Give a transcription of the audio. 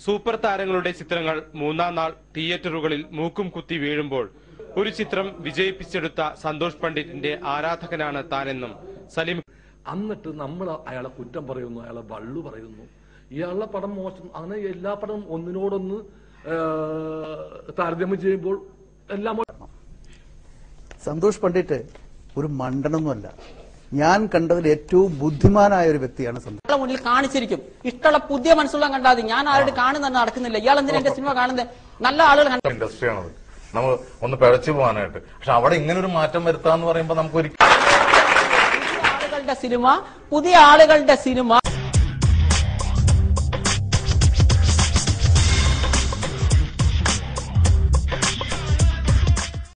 Super താരങ്ങളുടെ ചിത്രങ്ങൾ മൂന്നാം നാൾ തിയേറ്ററുകളിൽ മൂക്കും കുത്തി വീഴുമ്പോൾ ഒരു ചിത്രം വിജയിപ്പിച്ചെടുത്ത സന്തോഷ് പണ്ഡിറ്റിന്റെ ആരാധകനാണ് താനെന്നും സലീം. എന്നിട്ട് നമ്മൾ അയാളെ കുറ്റം പറയുന്നു, അയാളെ വള്ളു പറയുന്നു, ഇയാളുടെ പടം മോശം, അങ്ങനെ എല്ലാ പടം ഒന്നിനോടൊന്ന് താരതമ്യം ചെയ്യുമ്പോൾ എല്ലാം. സന്തോഷ് പണ്ഡിറ്റ് ഒരു മണ്ടനൊന്നുമല്ല, ഞാൻ കണ്ടതിൽ ഏറ്റവും ബുദ്ധിമാനായ ഒരു വ്യക്തിയാണ് സന്തോഷ്. മുന്നിൽ കാണിച്ചിരിക്കും, ഇഷ്ടമുള്ള പുതിയ മനസ്സുള്ള കണ്ടാൽ ഞാൻ ആരുടെ കാണുന്ന നടക്കുന്നില്ല. ഇയാൾ എന്തിനാ എന്റെ സിനിമ കാണുന്നത്? നല്ല ആളുകൾ ഇൻഡസ്ട്രിയാണത്, നമ്മൾ ഒന്ന് പിഴച്ചു പോകാനായിട്ട്. പക്ഷെ അവിടെ ഇങ്ങനെ ഒരു മാറ്റം വരുത്താന്ന് പറയുമ്പോൾ നമുക്ക് പുതിയ ആളുകളുടെ സിനിമ